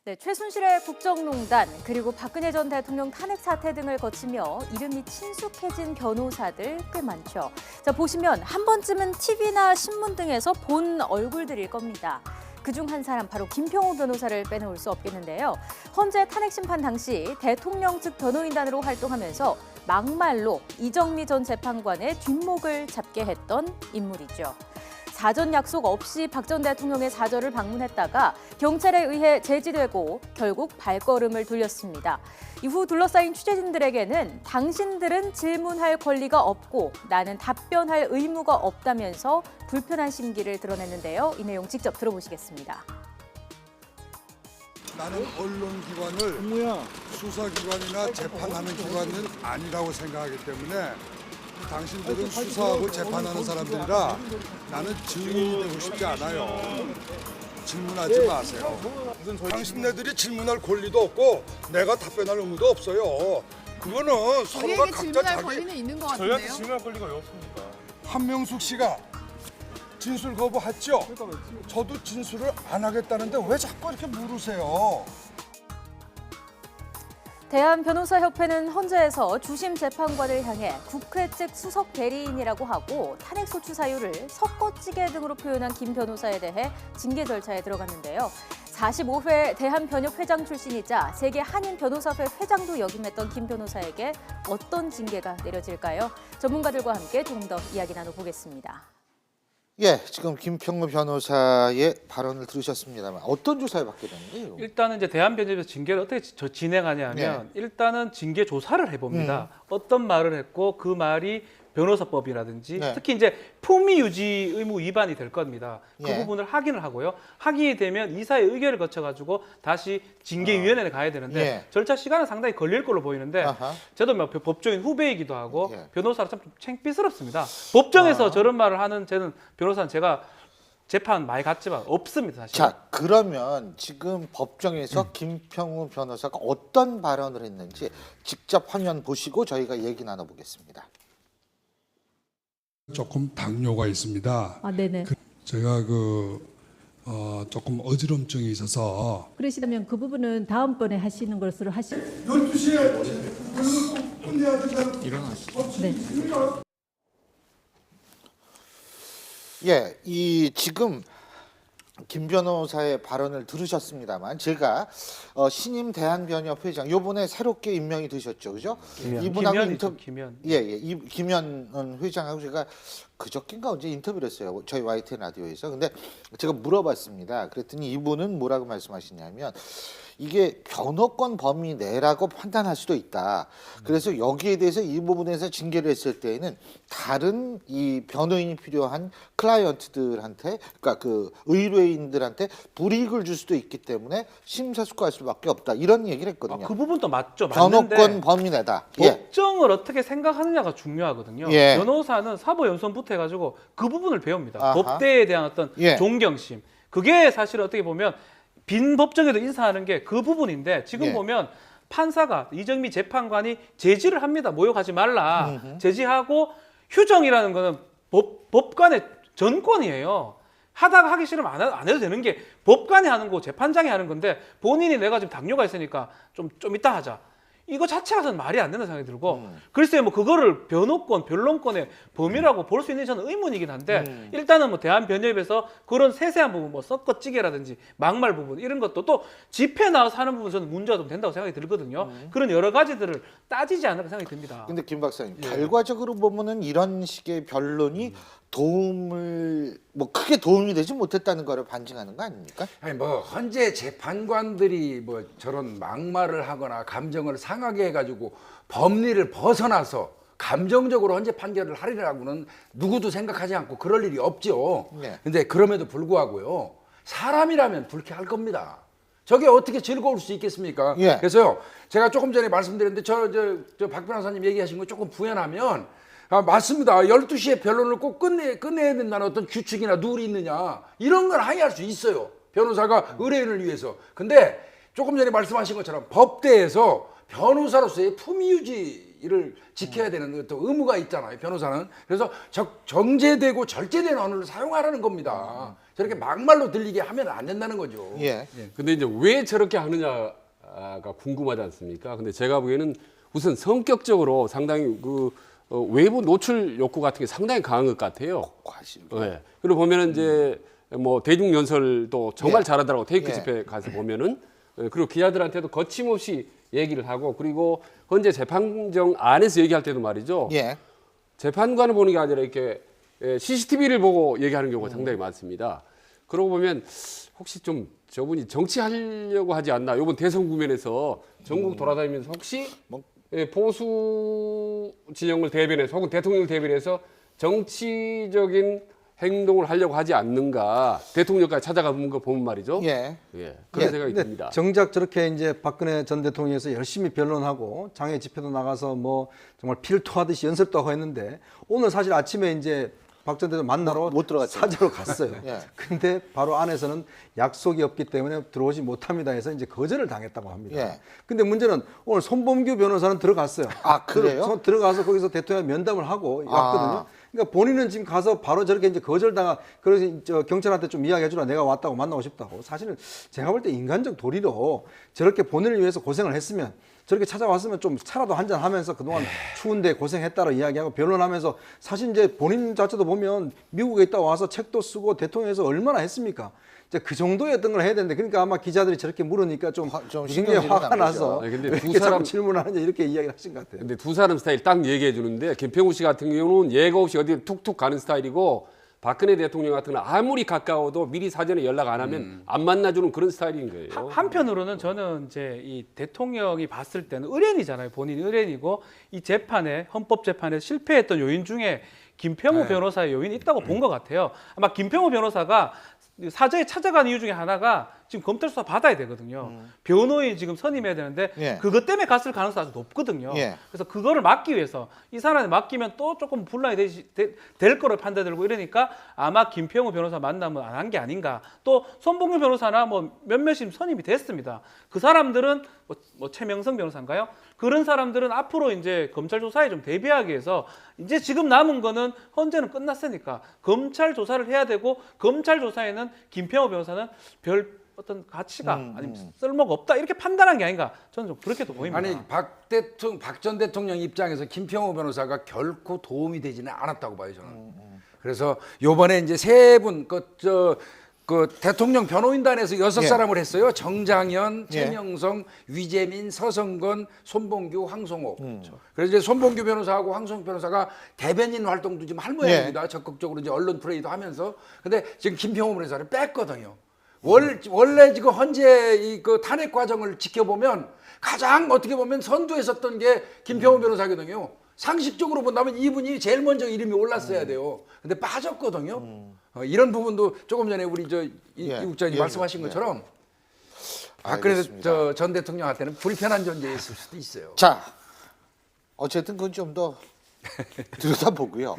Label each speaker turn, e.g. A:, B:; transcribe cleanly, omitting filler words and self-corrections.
A: 네, 최순실의 국정농단 그리고 박근혜 전 대통령 탄핵 사태 등을 거치며 이름이 친숙해진 변호사들 꽤 많죠. 자, 보시면 한 번쯤은 TV나 신문 등에서 본 얼굴들일 겁니다. 그중 한 사람 바로 김평우 변호사를 빼놓을 수 없겠는데요. 헌재 탄핵 심판 당시 대통령 측 변호인단으로 활동하면서 막말로 이정미 전 재판관의 뒷목을 잡게 했던 인물이죠. 사전 약속 없이 박 전 대통령의 사저를 방문했다가 경찰에 의해 제지되고 결국 발걸음을 돌렸습니다. 이후 둘러싸인 취재진들에게는 당신들은 질문할 권리가 없고 나는 답변할 의무가 없다면서 불편한 심기를 드러냈는데요. 이 내용 직접 들어보시겠습니다.
B: 나는 언론기관을 수사기관이나 재판하는 기관은 아니라고 생각하기 때문에 당신들은 수사하고 재판하는 사람들이라 나는 증인이 되고 싶지 않아요. 질문하지 마세요. 당신네들이 질문할 권리도 없고 내가 답변할 의무도 없어요. 그거는 서로가 각자
C: 질문할
B: 자기
C: 권리는 있는 것
D: 저희한테
C: 같은데요.
D: 질문할 권리가 왜 없습니까?
B: 한명숙 씨가 진술 거부했죠? 저도 진술을 안 하겠다는데 왜 자꾸 이렇게 물으세요?
A: 대한변호사협회는 헌재에서 주심 재판관을 향해 국회 측 수석 대리인이라고 하고 탄핵소추 사유를 섞어찌개 등으로 표현한 김 변호사에 대해 징계 절차에 들어갔는데요. 45회 대한변협 회장 출신이자 세계 한인 변호사회 회장도 역임했던 김 변호사에게 어떤 징계가 내려질까요? 전문가들과 함께 조금 더 이야기 나눠보겠습니다.
E: 예, 지금 김평우 변호사의 발언을 들으셨습니다만 어떤 조사를 받게 됐는데요?
D: 일단은 이제 대한변협에서 징계를 어떻게 진행하냐면 일단은 징계 조사를 해봅니다. 어떤 말을 했고 그 말이 변호사법이라든지 특히 이제 품위 유지 의무 위반이 될 겁니다. 그 부분을 확인을 하고요. 확인이 되면 이사의 의결을 거쳐가지고 다시 징계위원회에 가야 되는데 절차 시간은 상당히 걸릴 걸로 보이는데 저도 뭐 법조인 후배이기도 하고 변호사로 참 창피스럽습니다. 법정에서 저런 말을 하는 저는 변호사는 제가 재판 많이 갔지만 없습니다. 사실.
E: 자, 그러면 지금 법정에서 김평우 변호사가 어떤 발언을 했는지 직접 화면 보시고 저희가 얘기 나눠보겠습니다.
F: 조금 당뇨가 있습니다.
G: 아, 네네.
F: 제가 조금 어지럼증이 있어서
G: 그러시다면 그 부분은 다음번에 하시는 것으로
B: 12시에 끝내야 된다는
G: 네.
E: 예, 이 지금 김 변호사의 발언을 들으셨습니다만 제가 신임 대한변협 회장 요번에 새롭게 임명이 되셨죠, 그죠? 이분하고 인터뷰 김현 회장하고 제가 그저께인가 언제 인터뷰를 했어요, 저희 YTN 라디오에서. 근데 제가 물어봤습니다. 그랬더니 이분은 뭐라고 말씀하시냐면 이게 변호권 범위 내라고 판단할 수도 있다. 그래서 여기에 대해서 이 부분에서 징계를 했을 때에는 다른 이 변호인이 필요한 클라이언트들한테, 그러니까 그 의뢰인들한테 불이익을 줄 수도 있기 때문에 심사숙고할 수밖에 없다. 이런 얘기를 했거든요.
D: 그 부분도 맞죠.
E: 변호권
D: 맞는데
E: 범위 내다.
D: 법정을 어떻게 생각하느냐가 중요하거든요. 변호사는 사법연수원부터 해가지고 그 부분을 배웁니다. 법대에 대한 어떤 존경심. 그게 사실 어떻게 보면 빈 법정에도 인사하는 게 그 부분인데 지금 보면 판사가 이정미 재판관이 제지를 합니다. 모욕하지 말라. 제지하고 휴정이라는 거는 법관의 전권이에요. 하다가 하기 싫으면 안 해도 되는 게 법관이 하는 거고 재판장이 하는 건데 본인이 내가 지금 당뇨가 있으니까 좀 이따 하자. 이거 자체가 저는 말이 안 된다는 생각이 들고 글쎄요, 뭐 그거를 변론권의 범위라고 볼 수 있는 저는 의문이긴 한데 일단은 뭐 대한변협에서 그런 세세한 부분, 뭐 섞어찌개라든지 막말 부분 이런 것도 또 집회 나와서 하는 부분 저는 문제가 좀 된다고 생각이 들거든요. 그런 여러 가지들을 따지지 않을까 생각이 듭니다.
E: 근데 김 박사님, 결과적으로 보면은 이런 식의 변론이 크게 도움이 되지 못했다는 거를 반증하는 거 아닙니까?
H: 아니 뭐 헌재 재판관들이 뭐 저런 막말을 하거나 감정을 상하게 해가지고 법리를 벗어나서 감정적으로 헌재 판결을 하리라고는 누구도 생각하지 않고 그럴 일이 없죠. 근데 그럼에도 불구하고요, 사람이라면 불쾌할 겁니다. 저게 어떻게 즐거울 수 있겠습니까? 그래서요, 제가 조금 전에 말씀드렸는데 저 박 변호사님 얘기하신 거 조금 부연하면 맞습니다. 12시에 변론을 꼭 끝내야 된다는 어떤 규칙이나 룰이 있느냐, 이런 걸 항의할 수 있어요, 변호사가 의뢰인을 위해서. 근데 조금 전에 말씀하신 것처럼 법대에서 변호사로서의 품위 유지를 지켜야 되는 또 의무가 있잖아요. 변호사는. 그래서 정제되고 절제된 언어를 사용하라는 겁니다. 저렇게 막말로 들리게 하면 안 된다는 거죠.
E: 예.
C: 근데 이제 왜 저렇게 하느냐가 궁금하지 않습니까? 근데 제가 보기에는 우선 성격적으로 상당히 외부 노출 욕구 같은 게 상당히 강한 것 같아요. 네. 그리고 보면은 이제 뭐 대중 연설도 정말 잘하더라고. 테이크 집회 가서 보면은 그리고 기자들한테도 거침없이 얘기를 하고 그리고 현재 재판정 안에서 얘기할 때도 말이죠. 재판관을 보는 게 아니라 이렇게 CCTV를 보고 얘기하는 경우가 상당히 많습니다. 그러고 보면 혹시 좀 저분이 정치하려고 하지 않나? 이번 대선 국면에서 전국 돌아다니면서 혹시 보수 진영을 대변해서 혹은 대통령을 대변해서 정치적인 행동을 하려고 하지 않는가? 대통령까지 찾아가는 거 보면 말이죠. 그런 생각이 듭니다.
I: 정작 저렇게 이제 박근혜 전 대통령에서 열심히 변론하고 장외 집회도 나가서 뭐 정말 피를 토하듯이 연설도 하고 했는데 오늘 사실 아침에 이제 박 전 대통령 만나러
E: 못 들어갔죠.
I: 사저로 갔어요. 근데 바로 안에서는 약속이 없기 때문에 들어오지 못합니다 해서 이제 거절을 당했다고 합니다. 근데 문제는 오늘 손범규 변호사는 들어갔어요.
E: 아, 그래요?
I: 들어가서 거기서 대통령 면담을 하고 왔거든요. 그러니까 본인은 지금 가서 바로 저렇게 이제 거절당하, 그래서 경찰한테 좀 이야기해주라. 내가 왔다고 만나고 싶다고. 사실은 제가 볼 때 인간적 도리로 저렇게 본인을 위해서 고생을 했으면 저렇게 찾아왔으면 좀 차라도 한잔 하면서 그동안 추운데 고생했다고 이야기하고 변론하면서 사실 이제 본인 자체도 보면 미국에 있다 와서 책도 쓰고 대통령에서 얼마나 했습니까? 이제 그 정도였던 걸 해야 되는데 그러니까 아마 기자들이 저렇게 물으니까 좀 굉장히 화가 나서
C: 근데
I: 왜
C: 두
I: 이렇게
C: 사람
I: 자꾸 질문하는지 이렇게 이야기를 하신 것 같아요.
C: 근데 두 사람 스타일 딱 얘기해 주는데 김평우 씨 같은 경우는 예고 없이 어디 툭툭 가는 스타일이고 박근혜 대통령 같은 경우는 아무리 가까워도 미리 사전에 연락 안 하면 안 만나주는 그런 스타일인 거예요.
D: 한편으로는 저는 이제 이 대통령이 봤을 때는 의뢰인이잖아요. 본인이 의뢰인이고 이 재판에 헌법 재판에 실패했던 요인 중에 김평우 변호사의 요인이 있다고 본 것 같아요. 아마 김평우 변호사가 사저에 찾아간 이유 중에 하나가 지금 검찰 수사 받아야 되거든요. 변호인 지금 선임해야 되는데 그것 때문에 갔을 가능성이 아주 높거든요. 그래서 그거를 막기 위해서 이 사람이 맡기면 또 조금 분란이 될 거로 판단되고 이러니까 아마 김평우 변호사 만나면 안 한 게 아닌가. 또 손봉규 변호사나 뭐 몇몇이 선임이 됐습니다. 그 사람들은 뭐 최명성 변호사인가요? 그런 사람들은 앞으로 이제 검찰 조사에 좀 대비하기 위해서 이제 지금 남은 거는 헌재는 끝났으니까 검찰 조사를 해야 되고 검찰 조사에는 김평우 변호사는 별 어떤 가치가 아니면 쓸모가 없다 이렇게 판단한 게 아닌가 저는 좀 그렇게도 보입니다.
H: 아니 박 전 대통령 입장에서 김평우 변호사가 결코 도움이 되지는 않았다고 봐요 저는. 그래서 요번에 이제 세 분 그 대통령 변호인단에서 6사람을 했어요. 정장현, 최명성, 위재민, 서성건, 손봉규, 황성옥. 그래서 이제 손봉규 변호사하고 황성옥 변호사가 대변인 활동도 지금 할 모양입니다. 적극적으로 이제 언론 플레이도 하면서. 근데 지금 김평우 변호사를 뺐거든요. 원래 지금 헌재 그 탄핵 과정을 지켜보면 가장 어떻게 보면 선두했었던 게 김평우 변호사거든요. 상식적으로 본다면 이분이 제일 먼저 이름이 올랐어야 돼요. 근데 빠졌거든요. 이런 부분도 조금 전에 우리 이 국장님 말씀하신 것처럼 박근혜 전 대통령한테는 불편한 존재였을 수도 있어요.
E: 자, 어쨌든 그건 좀 더 들여다보고요.